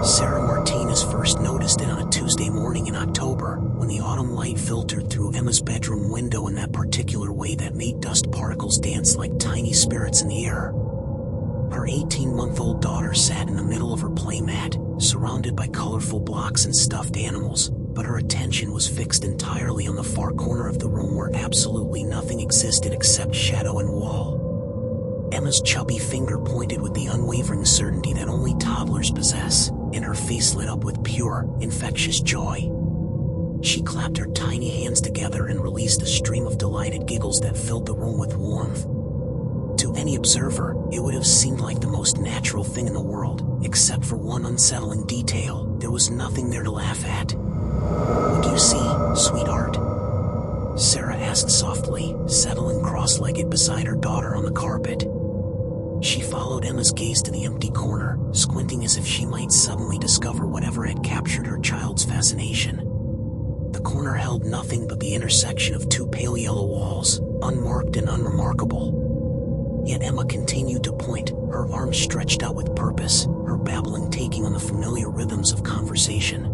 Sarah Martinez first noticed it on a Tuesday morning in October, when the autumn light filtered through Emma's bedroom window in that particular way that made dust particles dance like tiny spirits in the air. Her 18-month-old daughter sat in the middle of her playmat, surrounded by colorful blocks and stuffed animals, but her attention was fixed entirely on the far corner of the room where absolutely nothing existed except shadow and wall. Emma's chubby finger pointed with the unwavering certainty that only toddlers possess, and her face lit up with pure, infectious joy. She clapped her tiny hands together and released a stream of delighted giggles that filled the room with warmth. To any observer, it would have seemed like the most natural thing in the world, except for one unsettling detail: there was nothing there to laugh at. "What do you see, sweetheart?" Sarah asked softly, settling cross-legged beside her daughter on the carpet. She followed Emma's gaze to the empty corner, squinting as if she might suddenly discover whatever had captured her child's fascination. The corner held nothing but the intersection of two pale yellow walls, unmarked and unremarkable. Yet Emma continued to point, her arms stretched out with purpose, her babbling taking on the familiar rhythms of conversation.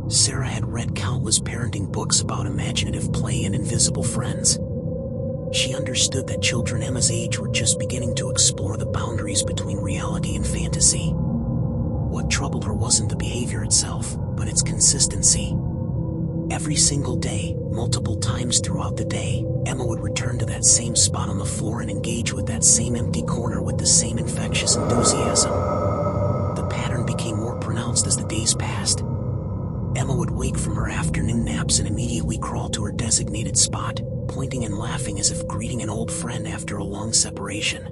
Sarah had read countless parenting books about imaginative play and invisible friends. She understood that children Emma's age were just beginning to explore the boundaries between reality and fantasy. What troubled her wasn't the behavior itself, but its consistency. Every single day, multiple times throughout the day, Emma would return to that same spot on the floor and engage with that same empty corner with the same infectious enthusiasm. The pattern became more pronounced as the days passed. Emma would wake from her afternoon naps and immediately crawl to her designated spot, pointing and laughing as if greeting an old friend after a long separation.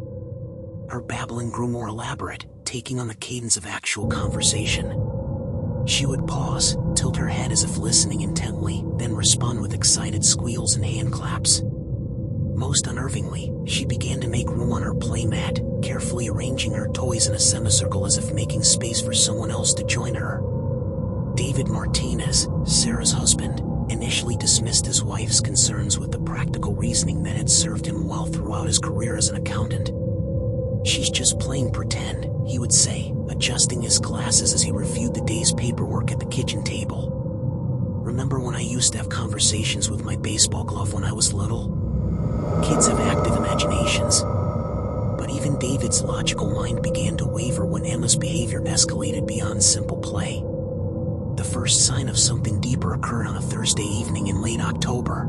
Her babbling grew more elaborate, taking on the cadence of actual conversation. She would pause, tilt her head as if listening intently, then respond with excited squeals and hand claps. Most unnervingly, she began to make room on her playmat, carefully arranging her toys in a semicircle as if making space for someone else to join her. David Martinez, Sarah's husband, initially dismissed his wife's concerns with the practical reasoning that had served him well throughout his career as an accountant. "She's just playing pretend," he would say, adjusting his glasses as he reviewed the day's paperwork at the kitchen table. "Remember when I used to have conversations with my baseball glove when I was little? Kids have active imaginations." But even David's logical mind began to waver when Emma's behavior escalated beyond simple play. The first sign of something deeper occurred on a Thursday evening in late October.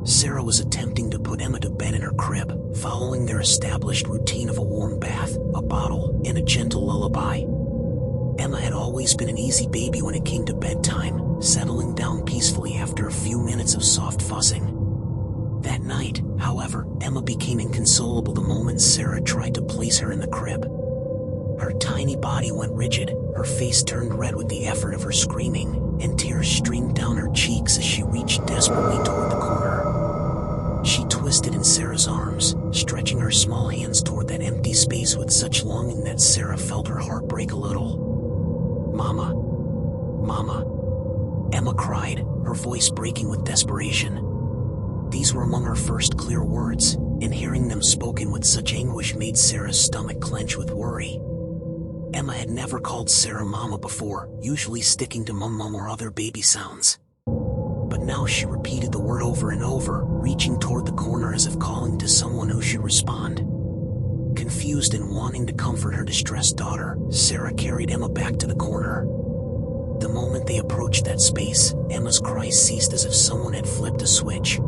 Sarah was attempting to put Emma to bed in her crib, following their established routine of a warm bath, a bottle, and a gentle lullaby. Emma had always been an easy baby when it came to bedtime, settling down peacefully after a few minutes of soft fussing. That night, however, Emma became inconsolable the moment Sarah tried to place her in the crib. Her tiny body went rigid, her face turned red with the effort of her screaming, and tears streamed down her cheeks as she reached desperately toward the corner. She twisted in Sarah's arms, stretching her small hands toward that empty space with such longing that Sarah felt her heart break a little. "Mama! Mama!" Emma cried, her voice breaking with desperation. These were among her first clear words, and hearing them spoken with such anguish made Sarah's stomach clench with worry. Emma had never called Sarah Mama before, usually sticking to Mum or other baby sounds. But now she repeated the word over and over, reaching toward the corner as if calling to someone who should respond. Confused and wanting to comfort her distressed daughter, Sarah carried Emma back to the corner. The moment they approached that space, Emma's cries ceased as if someone had flipped a switch.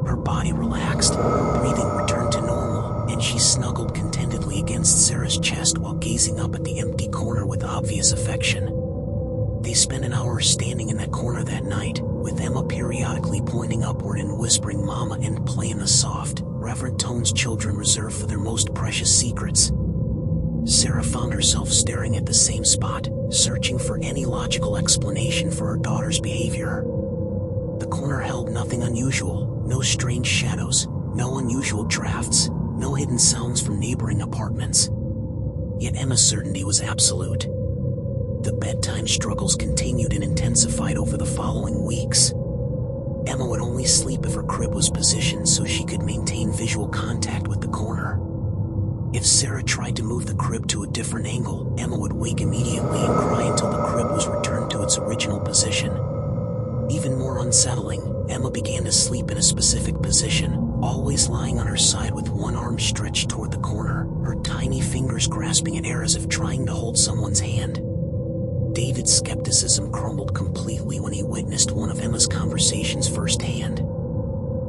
Her body relaxed, her breathing returned to normal, and she snuggled contentedly against Sarah's chest while gazing up at the empty corner with obvious affection. They spent an hour standing in that corner that night, with Emma periodically pointing upward and whispering "Mama" and play in the soft, reverent tones children reserve for their most precious secrets. Sarah found herself staring at the same spot, searching for any logical explanation for her daughter's behavior. The corner held nothing unusual, no strange shadows, no unusual drafts, no hidden sounds from neighboring apartments. Yet Emma's certainty was absolute. The bedtime struggles continued and intensified over the following weeks. Emma would only sleep if her crib was positioned so she could maintain visual contact with the corner. If Sarah tried to move the crib to a different angle, Emma would wake immediately and cry until the crib was returned to its original position. Even more unsettling, Emma began to sleep in a specific position, always lying on her side with one arm stretched toward the corner, her tiny fingers grasping at air as if trying to hold someone's hand. David's skepticism crumbled completely when he witnessed one of Emma's conversations firsthand.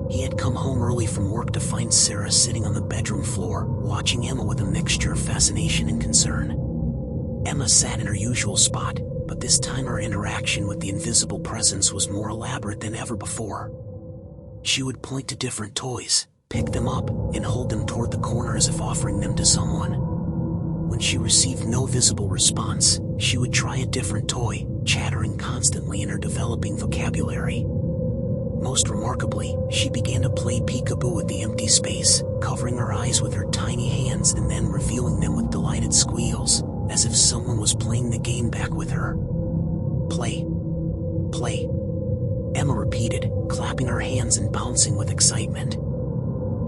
He had come home early from work to find Sarah sitting on the bedroom floor, watching Emma with a mixture of fascination and concern. Emma sat in her usual spot, but this time her interaction with the invisible presence was more elaborate than ever before. She would point to different toys, pick them up, and hold them toward the corner as if offering them to someone. When she received no visible response, she would try a different toy, chattering constantly in her developing vocabulary. Most remarkably, she began to play peekaboo with the empty space, covering her eyes with her tiny hands and then revealing them with delighted squeals, as if someone was playing the game back with her. Play. Play. Emma repeated, clapping her hands and bouncing with excitement.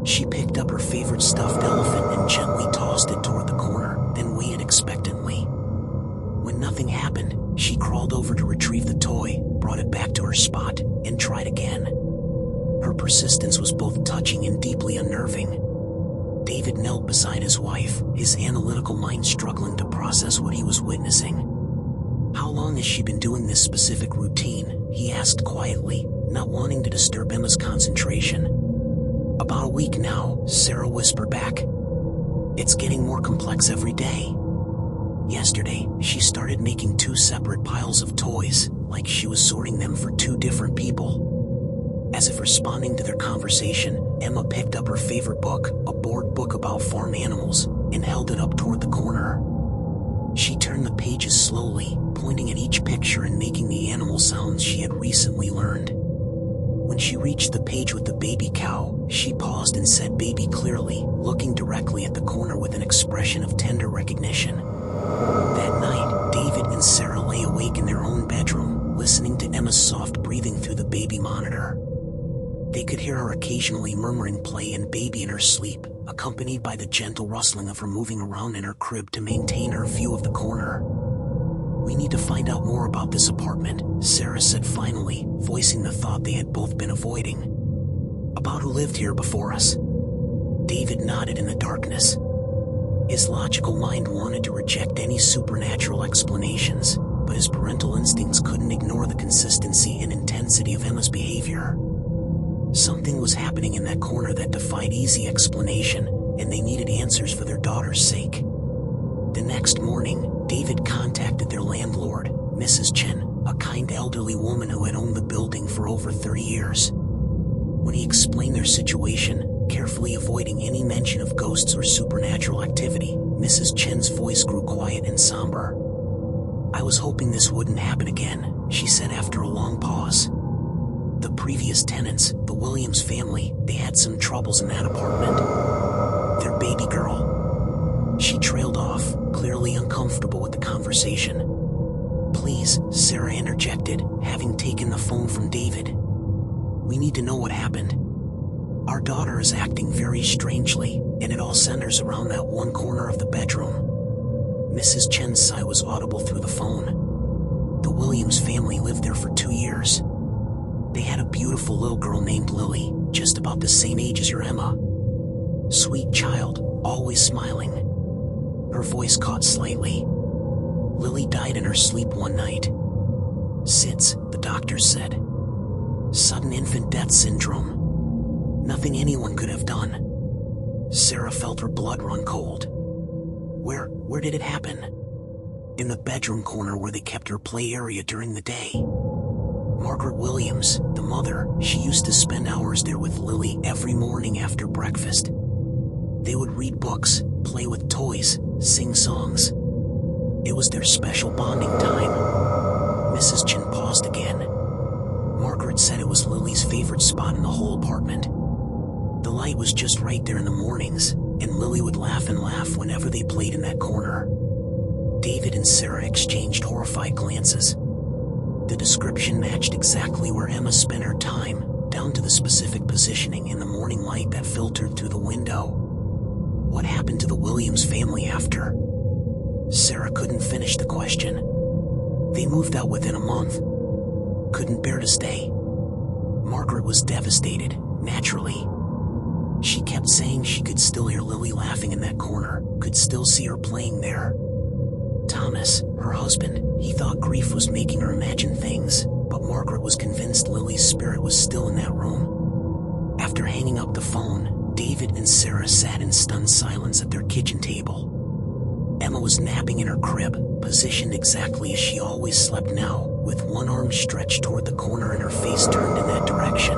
She picked up her favorite stuffed elephant and gently tossed it toward the corner, then waited expectantly. When nothing happened, she crawled over to retrieve the toy, brought it back to her spot, and tried again. Her persistence was both touching and deeply unnerving. David knelt beside his wife, his analytical mind struggling to process what he was witnessing. "How long has she been doing this specific routine?" he asked quietly, not wanting to disturb Emma's concentration. "About a week now," Sarah whispered back. "It's getting more complex every day. Yesterday, she started making 2 separate piles of toys, like she was sorting them for 2 different people." As if responding to their conversation, Emma picked up her favorite book, a board book about farm animals, and held it up toward the corner. She turned the pages slowly, pointing at each picture and making the animal sounds she had recently learned. When she reached the page with the baby cow, she paused and said "baby" clearly, looking directly at the corner with an expression of tender recognition. That night, David and Sarah lay awake in their own bedroom, listening to Emma's soft breathing through the baby monitor. They could hear her occasionally murmuring "play" and "baby" in her sleep, accompanied by the gentle rustling of her moving around in her crib to maintain her view of the corner. "We need to find out more about this apartment," Sarah said finally, voicing the thought they had both been avoiding. "About who lived here before us?" David nodded in the darkness. His logical mind wanted to reject any supernatural explanations, but his parental instincts couldn't ignore the consistency and intensity of Emma's behavior. Something was happening in that corner that defied easy explanation, and they needed answers for their daughter's sake. The next morning, David contacted their landlord, Mrs. Chen, a kind elderly woman who had owned the building for over 30 years. When he explained their situation, carefully avoiding any mention of ghosts or supernatural activity, Mrs. Chen's voice grew quiet and somber. "I was hoping this wouldn't happen again," she said after a long pause. "The previous tenants, the Williams family, they had some troubles in that apartment. Their baby girl." She trailed off, clearly uncomfortable with the conversation. "Please," Sarah interjected, having taken the phone from David. "We need to know what happened. Our daughter is acting very strangely, and it all centers around that one corner of the bedroom." Mrs. Chen's sigh was audible through the phone. "The Williams family lived there for 2 years. They had a beautiful little girl named Lily, just about the same age as your Emma. Sweet child, always smiling." Her voice caught slightly. "Lily died in her sleep one night. SIDS, the doctors said. Sudden infant death syndrome. Nothing anyone could have done." Sarah felt her blood run cold. Where did it happen?" "In the bedroom corner where they kept her play area during the day. Margaret Williams, the mother, she used to spend hours there with Lily every morning after breakfast. They would read books, play with toys, sing songs. It was their special bonding time." Mrs. Chen paused again. "Margaret said it was Lily's favorite spot in the whole apartment. The light was just right there in the mornings, and Lily would laugh and laugh whenever they played in that corner." David and Sarah exchanged horrified glances. The description matched exactly where Emma spent her time, down to the specific positioning in the morning light that filtered through the window. What happened to the Williams family after? Sarah couldn't finish the question. They moved out within a month. Couldn't bear to stay. Margaret was devastated, naturally. She kept saying she could still hear Lily laughing in that corner, could still see her playing there. Thomas, her husband, he thought grief was making her imagine things, but Margaret was convinced Lily's spirit was still in that room. After hanging up the phone, David and Sarah sat in stunned silence at their kitchen table. Emma was napping in her crib, positioned exactly as she always slept now, with one arm stretched toward the corner and her face turned in that direction.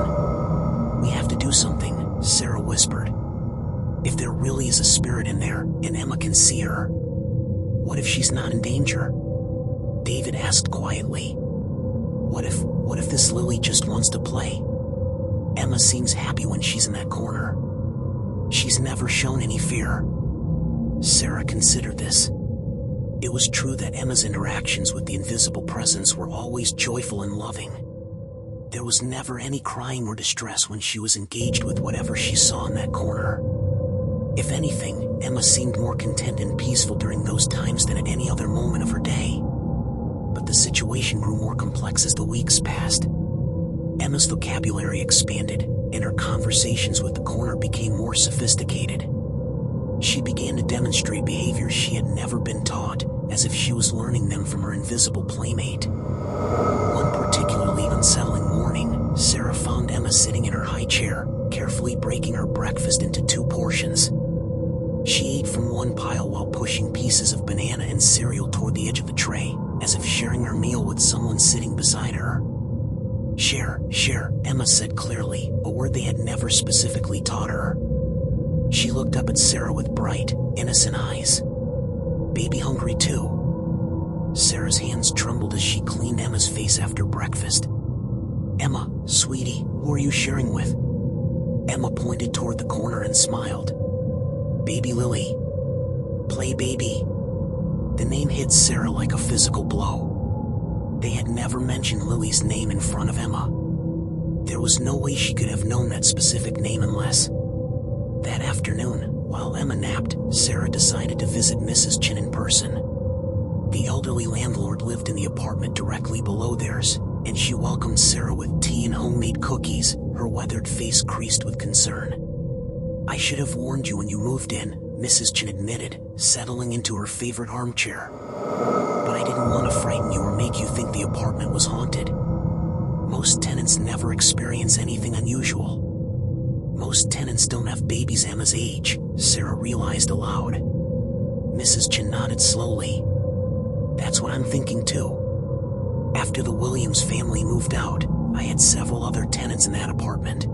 "We have to do something," Sarah whispered. "If there really is a spirit in there, and Emma can see her, what if she's not in danger?" David asked quietly. What if this Lily just wants to play? Emma seems happy when she's in that corner. She's never shown any fear." Sarah considered this. It was true that Emma's interactions with the invisible presence were always joyful and loving. There was never any crying or distress when she was engaged with whatever she saw in that corner. If anything, Emma seemed more content and peaceful during those times than at any other moment of her day. But the situation grew more complex as the weeks passed. Emma's vocabulary expanded, and her conversations with the corner became more sophisticated. She began to demonstrate behaviors she had never been taught, as if she was learning them from her invisible playmate. One particularly unsettling morning, Sarah found Emma sitting in her high chair, carefully breaking her breakfast into 2 portions. She ate from one pile while pushing pieces of banana and cereal toward the edge of the tray, as if sharing her meal with someone sitting beside her. Share, Emma said clearly, a word they had never specifically taught her. She looked up at Sarah with bright, innocent eyes. "Baby hungry too?" Sarah's hands trembled as she cleaned Emma's face after breakfast. "Emma, sweetie, who are you sharing with?" Emma pointed toward the corner and smiled. "Baby Lily. Play baby." The name hit Sarah like a physical blow. They had never mentioned Lily's name in front of Emma. There was no way she could have known that specific name unless... That afternoon, while Emma napped, Sarah decided to visit Mrs. Chin in person. The elderly landlord lived in the apartment directly below theirs, and she welcomed Sarah with tea and homemade cookies, her weathered face creased with concern. "I should have warned you when you moved in," Mrs. Chin admitted, settling into her favorite armchair. "But I didn't want to frighten you or make you think the apartment was haunted. Most tenants never experience anything unusual. Most tenants don't have babies Emma's age," Sarah realized aloud. Mrs. Chin nodded slowly. "That's what I'm thinking too. After the Williams family moved out, I had several other tenants in that apartment.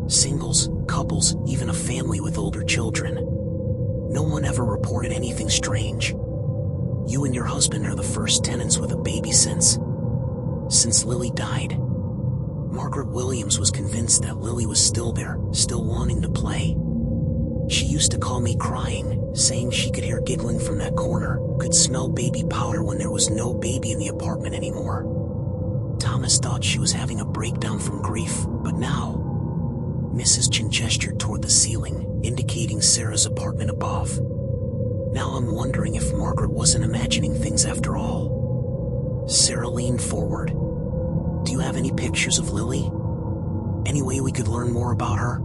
Singles, couples, even a family with older children. No one ever reported anything strange. You and your husband are the first tenants with a baby since Lily died." Margaret Williams was convinced that Lily was still there, still wanting to play. "She used to call me crying, saying she could hear giggling from that corner, could smell baby powder when there was no baby in the apartment anymore. Thomas thought she was having a breakdown from grief, but now..." Mrs. Chin gestured toward the ceiling, indicating Sarah's apartment above. "Now I'm wondering if Margaret wasn't imagining things after all." Sarah leaned forward. "Do you have any pictures of Lily? Any way we could learn more about her?"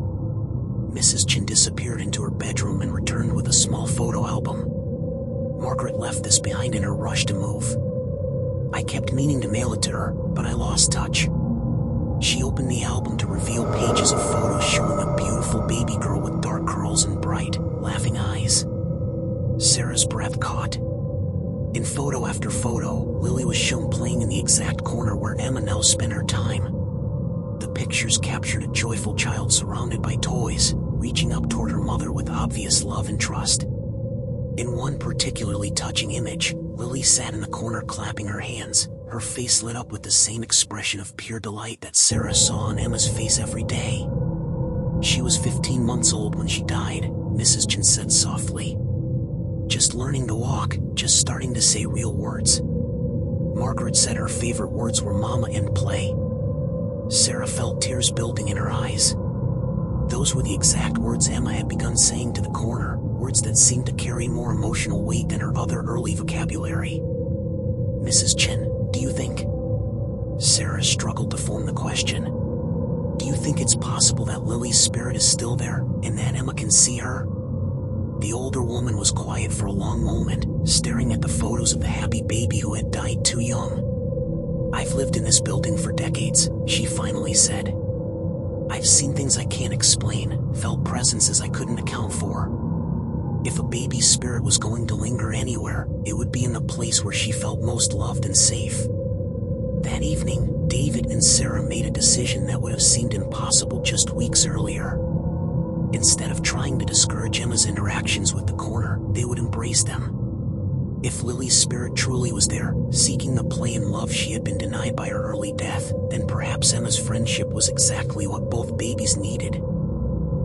Mrs. Chin disappeared into her bedroom and returned with a small photo album. Margaret left this behind in her rush to move. "I kept meaning to mail it to her, but I lost touch." She opened the album to reveal pages of photos showing a beautiful baby girl with dark curls and bright, laughing eyes. Sarah's breath caught. In photo after photo, Lily was shown playing in the exact corner where Emma now spent her time. The pictures captured a joyful child surrounded by toys, reaching up toward her mother with obvious love and trust. In one particularly touching image, Lily sat in the corner clapping her hands, her face lit up with the same expression of pure delight that Sarah saw on Emma's face every day. "She was 15 months old when she died," Mrs. Chin said softly. "Just learning to walk, just starting to say real words. Margaret said her favorite words were mama and play." Sarah felt tears building in her eyes. Those were the exact words Emma had begun saying to the corner, words that seemed to carry more emotional weight than her other early vocabulary. "Mrs. Chen, do you think?" Sarah struggled to form the question. "Do you think it's possible that Lily's spirit is still there, and that Emma can see her?" The older woman was quiet for a long moment, staring at the photos of the happy baby who had died too young. "I've lived in this building for decades," she finally said. "I've seen things I can't explain, felt presences I couldn't account for. If a baby's spirit was going to linger anywhere, it would be in the place where she felt most loved and safe." That evening, David and Sarah made a decision that would have seemed impossible just weeks earlier. Instead of trying to discourage Emma's interactions with the corner, they would embrace them. If Lily's spirit truly was there, seeking the play and love she had been denied by her early death, then perhaps Emma's friendship was exactly what both babies needed.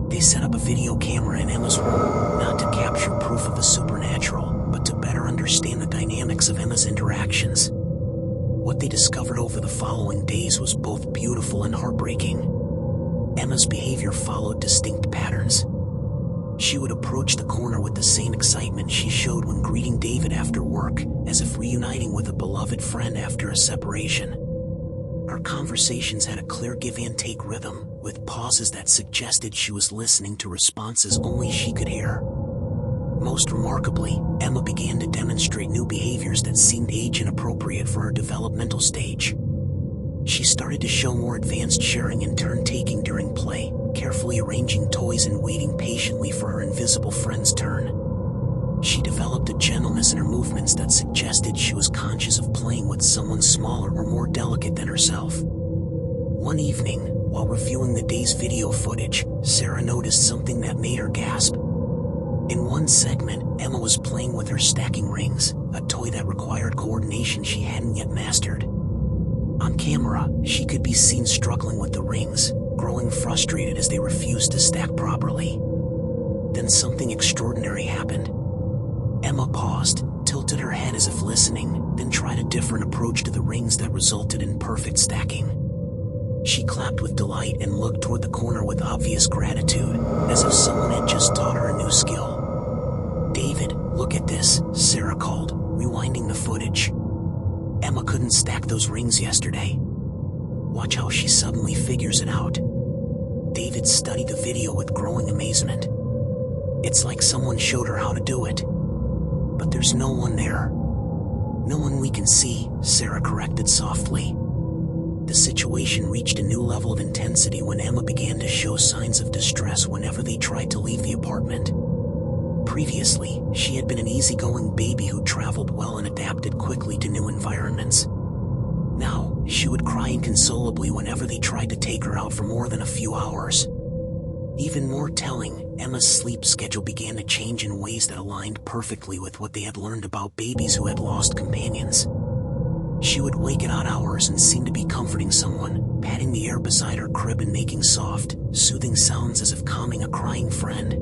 They set up a video camera in Emma's room, not to capture proof of the supernatural, but to better understand the dynamics of Emma's interactions. What they discovered over the following days was both beautiful and heartbreaking. Emma's behavior followed distinct patterns. She would approach the corner with the same excitement she showed when greeting David after work, as if reuniting with a beloved friend after a separation. Our conversations had a clear give-and-take rhythm, with pauses that suggested she was listening to responses only she could hear. Most remarkably, Emma began to demonstrate new behaviors that seemed age-inappropriate for her developmental stage. She started to show more advanced sharing and turn-taking during play, carefully arranging toys and waiting patiently for her invisible friend's turn. She developed a gentleness in her movements that suggested she was conscious of playing with someone smaller or more delicate than herself. One evening, while reviewing the day's video footage, Sarah noticed something that made her gasp. In one segment, Emma was playing with her stacking rings, a toy that required coordination she hadn't yet mastered. On camera, she could be seen struggling with the rings, growing frustrated as they refused to stack properly. Then something extraordinary happened. Emma paused, tilted her head as if listening, then tried a different approach to the rings that resulted in perfect stacking. She clapped with delight and looked toward the corner with obvious gratitude, as if someone had just taught her a new skill. "David, look at this," Sarah called, rewinding the footage. "Emma couldn't stack those rings yesterday. Watch how she suddenly figures it out." David studied the video with growing amazement. "It's like someone showed her how to do it. But there's no one there." "No one we can see," Sarah corrected softly. The situation reached a new level of intensity when Emma began to show signs of distress whenever they tried to leave the apartment. Previously, she had been an easygoing baby who traveled well and adapted quickly to new environments. Now, she would cry inconsolably whenever they tried to take her out for more than a few hours. Even more telling, Emma's sleep schedule began to change in ways that aligned perfectly with what they had learned about babies who had lost companions. She would wake at odd hours and seem to be comforting someone, patting the air beside her crib and making soft, soothing sounds as if calming a crying friend.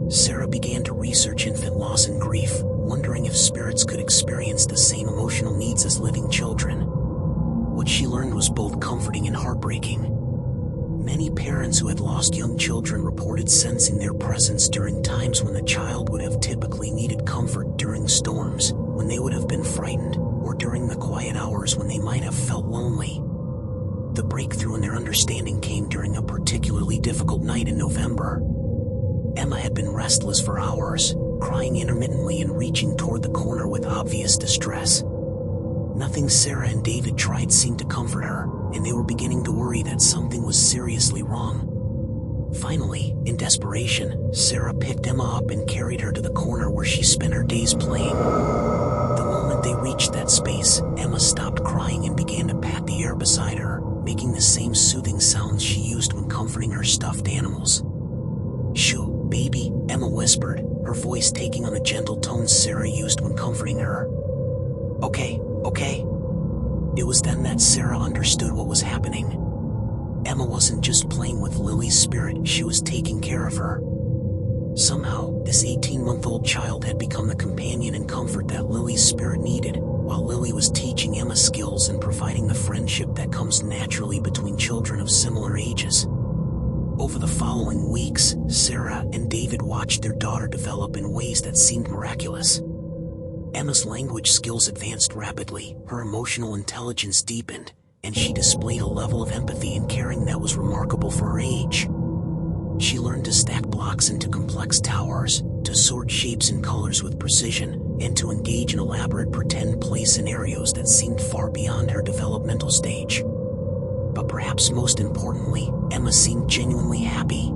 Sarah began to research infant loss and grief, wondering if spirits could experience the same emotional needs as living children. What she learned was both comforting and heartbreaking. Many parents who had lost young children reported sensing their presence during times when the child would have typically needed comfort, during storms, when they would have been frightened, or during the quiet hours when they might have felt lonely. The breakthrough in their understanding came during a particularly difficult night in November. Emma had been restless for hours, crying intermittently and reaching toward the corner with obvious distress. Nothing Sarah and David tried seemed to comfort her, and they were beginning to worry that something was seriously wrong. Finally, in desperation, Sarah picked Emma up and carried her to the corner where she spent her days playing. The moment they reached that space, Emma stopped crying and began to pat the air beside her, making the same soothing sounds she used when comforting her stuffed animals. "Shoo, baby," Emma whispered, her voice taking on the gentle tones Sarah used when comforting her. Okay. It was then that Sarah understood what was happening. Emma wasn't just playing with Lily's spirit, she was taking care of her. Somehow, this 18-month-old child had become the companion and comfort that Lily's spirit needed, while Lily was teaching Emma skills and providing the friendship that comes naturally between children of similar ages. Over the following weeks, Sarah and David watched their daughter develop in ways that seemed miraculous. Emma's language skills advanced rapidly, her emotional intelligence deepened, and she displayed a level of empathy and caring that was remarkable for her age. She learned to stack blocks into complex towers, to sort shapes and colors with precision, and to engage in elaborate pretend play scenarios that seemed far beyond her developmental stage. But perhaps most importantly, Emma seemed genuinely happy.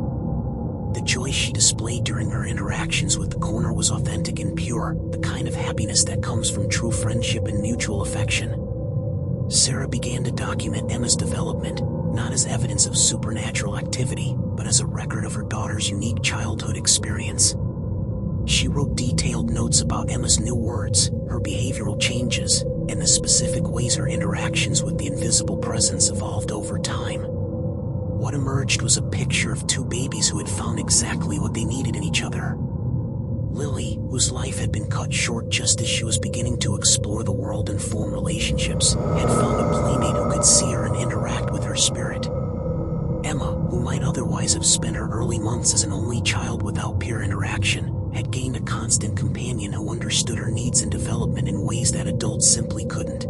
The joy she displayed during her interactions with the corner was authentic and pure, the kind of happiness that comes from true friendship and mutual affection. Sarah began to document Emma's development, not as evidence of supernatural activity, but as a record of her daughter's unique childhood experience. She wrote detailed notes about Emma's new words, her behavioral changes, and the specific ways her interactions with the invisible presence evolved over time. What emerged was a picture of two babies who had found exactly what they needed in each other. Lily, whose life had been cut short just as she was beginning to explore the world and form relationships, had found a playmate who could see her and interact with her spirit. Emma, who might otherwise have spent her early months as an only child without peer interaction, had gained a constant companion who understood her needs and development in ways that adults simply couldn't.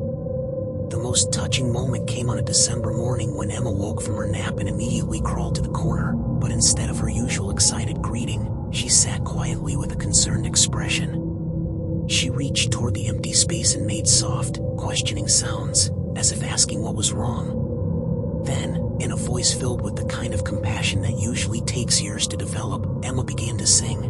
The most touching moment came on a December morning when Emma woke from her nap and immediately crawled to the corner, but instead of her usual excited greeting, she sat quietly with a concerned expression. She reached toward the empty space and made soft, questioning sounds, as if asking what was wrong. Then, in a voice filled with the kind of compassion that usually takes years to develop, Emma began to sing.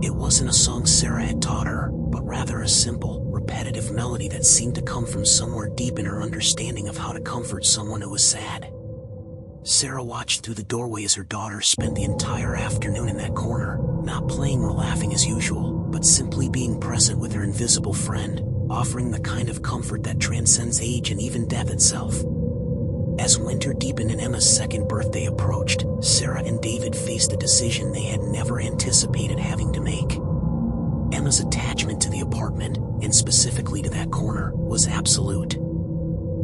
It wasn't a song Sarah had taught her, but rather a simple, repetitive melody that seemed to come from somewhere deep in her understanding of how to comfort someone who was sad. Sarah watched through the doorway as her daughter spent the entire afternoon in that corner, not playing or laughing as usual, but simply being present with her invisible friend, offering the kind of comfort that transcends age and even death itself. As winter deepened and Emma's second birthday approached, Sarah and David faced a decision they had never anticipated having to make. Emma's attachment to the apartment, and specifically to that corner, was absolute.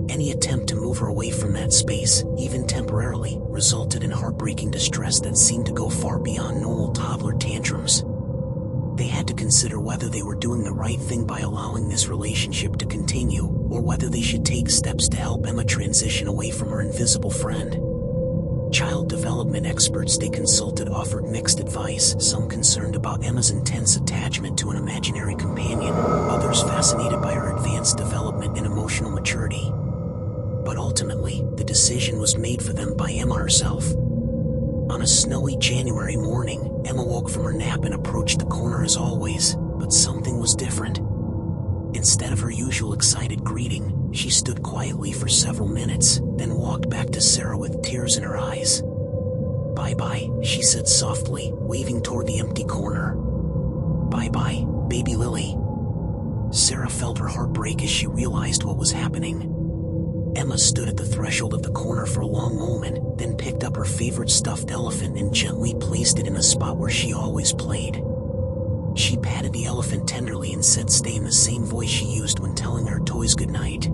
Any attempt to move her away from that space, even temporarily, resulted in heartbreaking distress that seemed to go far beyond normal toddler tantrums. They had to consider whether they were doing the right thing by allowing this relationship to continue, or whether they should take steps to help Emma transition away from her invisible friend. Child development experts they consulted offered mixed advice, some concerned about Emma's intense attachment to an imaginary companion, others fascinated by her advanced development and emotional maturity. But ultimately, the decision was made for them by Emma herself. On a snowy January morning, Emma woke from her nap and approached the corner as always, but something was different. Instead of her usual excited greeting, she stood quietly for several minutes, then walked back to Sarah with tears in her eyes. "Bye-bye," she said softly, waving toward the empty corner. "Bye-bye, baby Lily." Sarah felt her heart break as she realized what was happening. Emma stood at the threshold of the corner for a long moment, then picked up her favorite stuffed elephant and gently placed it in the spot where she always played. She patted the elephant tenderly and said stay in the same voice she used when telling her toys goodnight.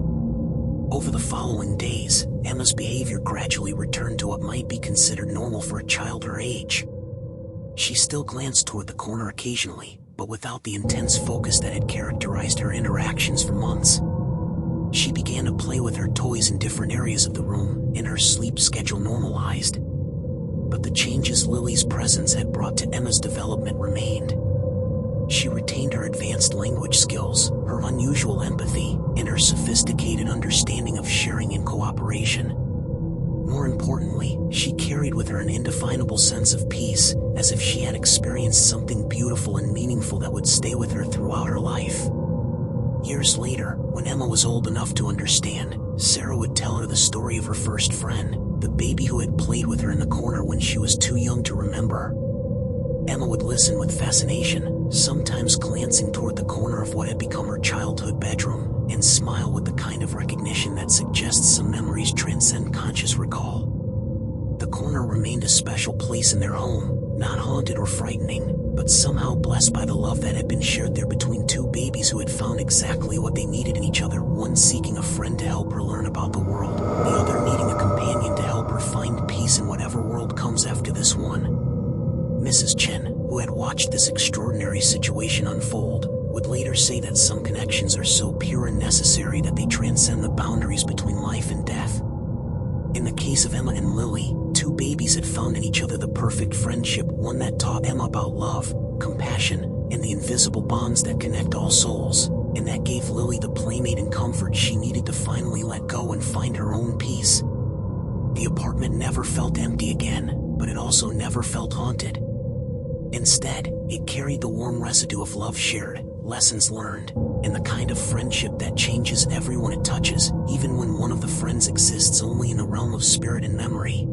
Over the following days, Emma's behavior gradually returned to what might be considered normal for a child her age. She still glanced toward the corner occasionally, but without the intense focus that had characterized her interactions for months. She began to play with her toys in different areas of the room, and her sleep schedule normalized. But the changes Lily's presence had brought to Emma's development remained. She retained her advanced language skills, her unusual empathy, and her sophisticated understanding of sharing and cooperation. More importantly, she carried with her an indefinable sense of peace, as if she had experienced something beautiful and meaningful that would stay with her throughout her life. Years later, when Emma was old enough to understand, Sarah would tell her the story of her first friend, the baby who had played with her in the corner when she was too young to remember. Emma would listen with fascination, sometimes glancing toward the corner of what had become her childhood bedroom, and smile with the kind of recognition that suggests some memories transcend conscious recall. The corner remained a special place in their home, not haunted or frightening, but somehow blessed by the love that had been shared there between two babies who had found exactly what they needed in each other, one seeking a friend to help her learn about the world, the other needing a companion to help her find peace peace in whatever world comes after this one. Mrs. Chen, who had watched this extraordinary situation unfold, would later say that some connections are so pure and necessary that they transcend the boundaries between life and death. In the case of Emma and Lily, two babies had found in each other the perfect friendship, one that taught Emma about love, compassion, and the invisible bonds that connect all souls, and that gave Lily the playmate and comfort she needed to finally let go and find her own peace. The apartment never felt empty again, but it also never felt haunted. Instead, it carried the warm residue of love shared, lessons learned, and the kind of friendship that changes everyone it touches, even when one of the friends exists only in the realm of spirit and memory.